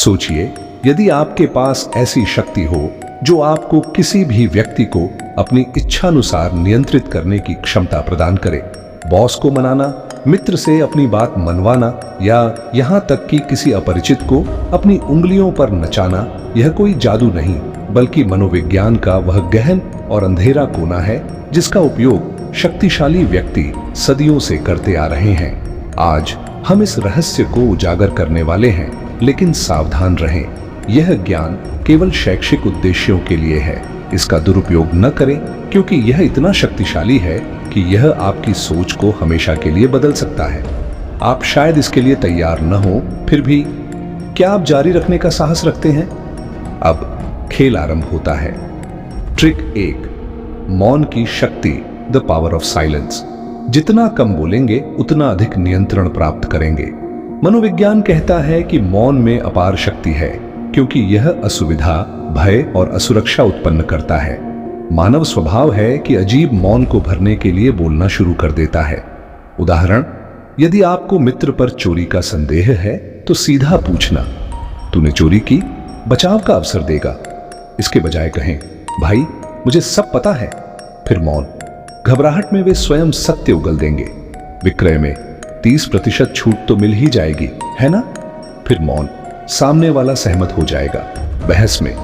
सोचिए, यदि आपके पास ऐसी शक्ति हो जो आपको किसी भी व्यक्ति को अपनी इच्छानुसार नियंत्रित करने की क्षमता प्रदान करे, बॉस को मनाना, मित्र से अपनी बात मनवाना या यहाँ तक कि किसी अपरिचित को अपनी उंगलियों पर नचाना, यह कोई जादू नहीं बल्कि मनोविज्ञान का वह गहन और अंधेरा कोना है जिसका उपयोग शक्तिशाली व्यक्ति सदियों से करते आ रहे हैं। आज हम इस रहस्य को उजागर करने वाले हैं, लेकिन सावधान रहें, यह ज्ञान केवल शैक्षिक उद्देश्यों के लिए है। इसका दुरुपयोग न करें क्योंकि यह इतना शक्तिशाली है कि यह आपकी सोच को हमेशा के लिए बदल सकता है। आप शायद इसके लिए तैयार न हो, फिर भी क्या आप जारी रखने का साहस रखते हैं? अब खेल आरंभ होता है। ट्रिक 1, मौन की शक्ति, द पावर ऑफ साइलेंस। जितना कम बोलेंगे उतना अधिक नियंत्रण प्राप्त करेंगे। मनोविज्ञान कहता है कि मौन में अपार शक्ति है क्योंकि यह असुविधा, भय और असुरक्षा उत्पन्न करता है। मानव स्वभाव है कि अजीब मौन को भरने के लिए बोलना शुरू कर देता है। उदाहरण, यदि आपको मित्र पर चोरी का संदेह है तो सीधा पूछना, तूने चोरी की? बचाव का अवसर देगा। इसके बजाय कहें, भाई मुझे सब पता है। फिर मौन। घबराहट में वे स्वयं सत्य उगल देंगे। विक्रय में 30% छूट तो मिल ही जाएगी, है ना? फिर मौन। सामने वाला सहमत हो जाएगा। बहस में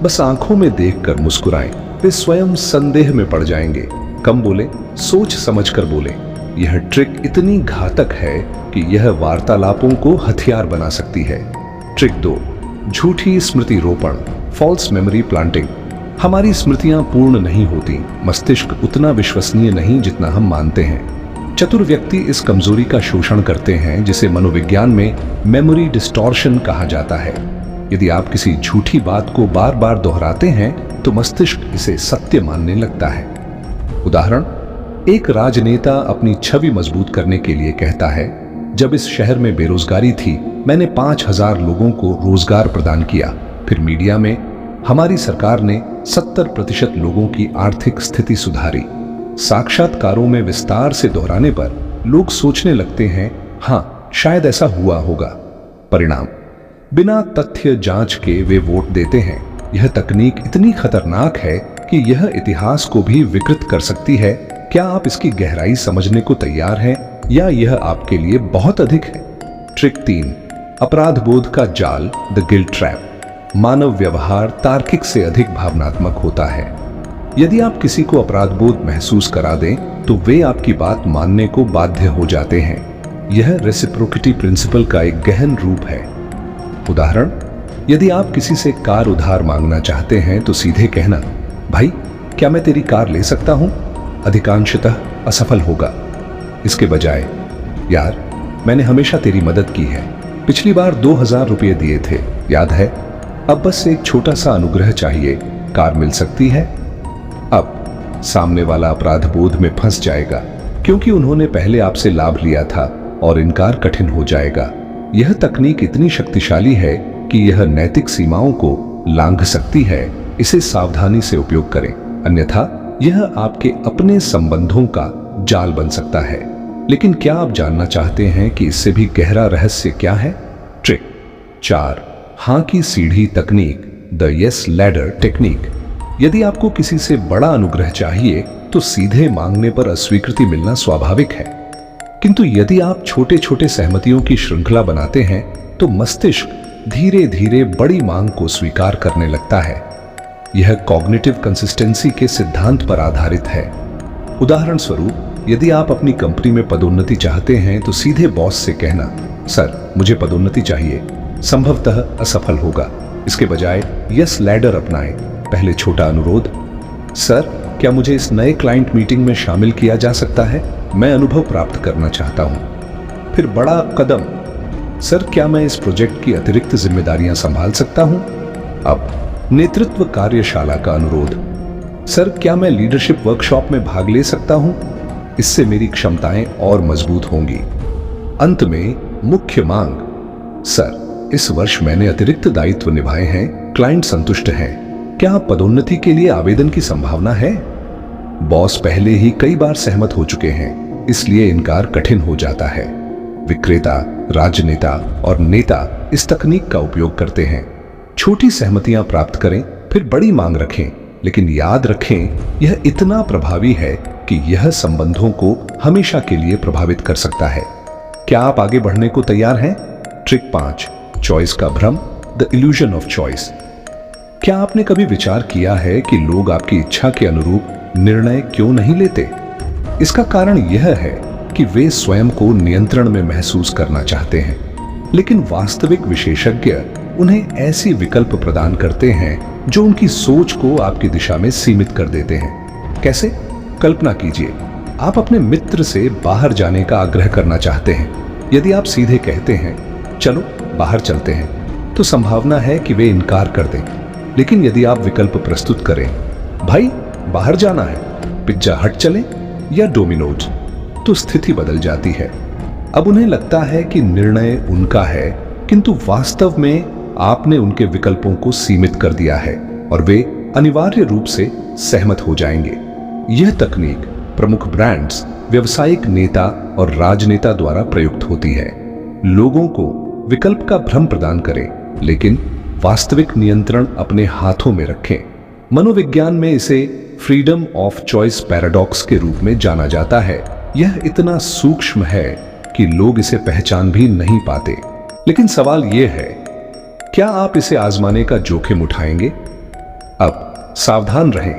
बस आंखों में देखकर मुस्कुराएं, वे स्वयं संदेह में पड़ जाएंगे। कम बोले, सोच समझकर बोले। यह ट्रिक इतनी घातक है कि यह वार्तालापों को हथियार बना सकती है। ट्रिक 2, झूठी स्मृति रोपण, फॉल्स मेमोरी प्लांटिंग। हमारी स्मृतियां पूर्ण नहीं होती। मस्तिष्क उतना विश्वसनीय नहीं जितना हम मानते हैं। चतुर व्यक्ति इस कमजोरी का शोषण करते हैं जिसे मनोविज्ञान में मेमोरी डिस्टॉर्शन कहा जाता है। यदि आप किसी झूठी बात को बार बार दोहराते हैं तो मस्तिष्क इसे सत्य मानने लगता है। उदाहरण, एक राजनेता अपनी छवि मजबूत करने के लिए कहता है, जब इस शहर में बेरोजगारी थी मैंने 5000 लोगों को रोजगार प्रदान किया। फिर मीडिया में, हमारी सरकार ने 70% लोगों की आर्थिक स्थिति सुधारी। साक्षात्कारों में विस्तार से दोहराने पर लोग सोचने लगते हैं, हाँ शायद ऐसा हुआ होगा। परिणाम, बिना तथ्य जांच के वे वोट देते हैं। यह तकनीक इतनी खतरनाक है कि यह इतिहास को भी विकृत कर सकती है। क्या आप इसकी गहराई समझने को तैयार हैं या यह आपके लिए बहुत अधिक है? ट्रिक 3, अपराध बोध का जाल, द गिल्ट ट्रैप। मानव व्यवहार तार्किक से अधिक भावनात्मक होता है। यदि आप किसी को अपराध बोध महसूस करा दें तो वे आपकी बात मानने को बाध्य हो जाते हैं। यह रेसिप्रोसिटी प्रिंसिपल का एक गहन रूप है। उदाहरण, यदि आप किसी से कार उधार मांगना चाहते हैं तो सीधे कहना, भाई क्या मैं तेरी कार ले सकता हूं? अधिकांशतः असफल होगा। इसके बजाय, यार मैंने हमेशा तेरी मदद की है, पिछली बार 2000 रुपये दिए थे, याद है? अब बस एक छोटा सा अनुग्रह चाहिए, कार मिल सकती है? अब सामने वाला अपराध बोध में फंस जाएगा क्योंकि उन्होंने पहले आपसे लाभ लिया था और इनकार कठिन हो जाएगा। यह तकनीक इतनी शक्तिशाली है कि यह नैतिक सीमाओं को लांघ सकती है। इसे सावधानी से उपयोग करें, अन्यथा यह आपके अपने संबंधों का जाल बन सकता है। लेकिन क्या आप जानना चाहते हैं कि इससे भी गहरा रहस्य क्या है? ट्रिक 4, हां की सीढ़ी तकनीक, द यस लैडर टेक्निक। यदि आपको किसी से बड़ा अनुग्रह चाहिए तो सीधे मांगने पर अस्वीकृति मिलना स्वाभाविक है, किंतु यदि आप छोटे छोटे सहमतियों की श्रृंखला बनाते हैं तो मस्तिष्क धीरे धीरे बड़ी मांग को स्वीकार करने लगता है। यह कॉग्निटिव कंसिस्टेंसी के सिद्धांत पर आधारित है। उदाहरण स्वरूप, यदि आप अपनी कंपनी में पदोन्नति चाहते हैं तो सीधे बॉस से कहना, सर मुझे पदोन्नति चाहिए, संभवतः असफल होगा। इसके बजाय यस लैडर अपनाएं। पहले छोटा अनुरोध, सर क्या मुझे इस नए क्लाइंट मीटिंग में शामिल किया जा सकता है? मैं अनुभव प्राप्त करना चाहता हूं। फिर बड़ा कदम, सर क्या मैं इस प्रोजेक्ट की अतिरिक्त जिम्मेदारियां संभाल सकता हूं? अब नेतृत्व कार्यशाला का अनुरोध, सर क्या मैं लीडरशिप वर्कशॉप में भाग ले सकता हूं? इससे मेरी क्षमताएं और मजबूत होंगी। अंत में मुख्य मांग, सर इस वर्ष मैंने अतिरिक्त दायित्व निभाए हैं, क्लाइंट संतुष्ट हैं, क्या पदोन्नति के लिए आवेदन की संभावना है? बॉस पहले ही कई बार सहमत हो चुके हैं, इसलिए इनकार कठिन हो जाता है। विक्रेता, राजनेता और नेता इस तकनीक का उपयोग करते हैं। छोटी सहमतियां प्राप्त करें, फिर बड़ी मांग रखें, लेकिन याद रखें यह इतना प्रभावी है कि यह संबंधों को हमेशा के लिए प्रभावित कर सकता है। क्या आप आगे बढ़ने को तैयार हैं? ट्रिक 5, चॉइस का भ्रम, द इल्यूजन ऑफ चॉइस। क्या आपने कभी विचार किया है कि लोग आपकी इच्छा के अनुरूप निर्णय क्यों नहीं लेते? इसका कारण यह है कि वे स्वयं को नियंत्रण में महसूस करना चाहते हैं, लेकिन वास्तविक विशेषज्ञ उन्हें ऐसी विकल्प प्रदान करते हैं जो उनकी सोच को आपकी दिशा में सीमित कर देते हैं। कैसे? कल्पना कीजिए, आप अपने मित्र से बाहर जाने का आग्रह करना चाहते हैं। यदि आप सीधे कहते हैं चलो बाहर चलते हैं, तो संभावना है कि वे इनकार कर दें। लेकिन यदि आप विकल्प प्रस्तुत करें, भाई बाहर जाना है, पिज्जा हट चलें या डोमिनोज, तो स्थिति बदल जाती है। अब उन्हें लगता है कि निर्णय उनका है, किंतु वास्तव में आपने उनके विकल्पों को सीमित कर दिया है और वे अनिवार्य रूप से सहमत हो जाएंगे। यह तकनीक प्रमुख ब्रांड्स, व्यावसायिक नेता और राजनेता द्वारा प्रयुक्त होती है। लोगों को विकल्प का भ्रम प्रदान करें, लेकिन वास्तविक नियंत्रण अपने हाथों में रखें। मनोविज्ञान में इसे फ्रीडम ऑफ चॉइस पैराडॉक्स के रूप में जाना जाता है। यह इतना सूक्ष्म है कि लोग इसे पहचान भी नहीं पाते। लेकिन सवाल यह है, क्या आप इसे आजमाने का जोखिम उठाएंगे? अब सावधान रहें,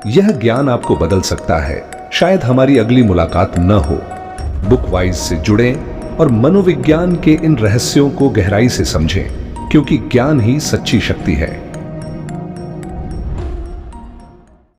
यह ज्ञान आपको बदल सकता है। शायद हमारी अगली मुलाकात न हो। बुकवाइज से जुड़ें और मनोविज्ञान के इन रहस्यों को गहराई से समझें, क्योंकि ज्ञान ही सच्ची शक्ति है।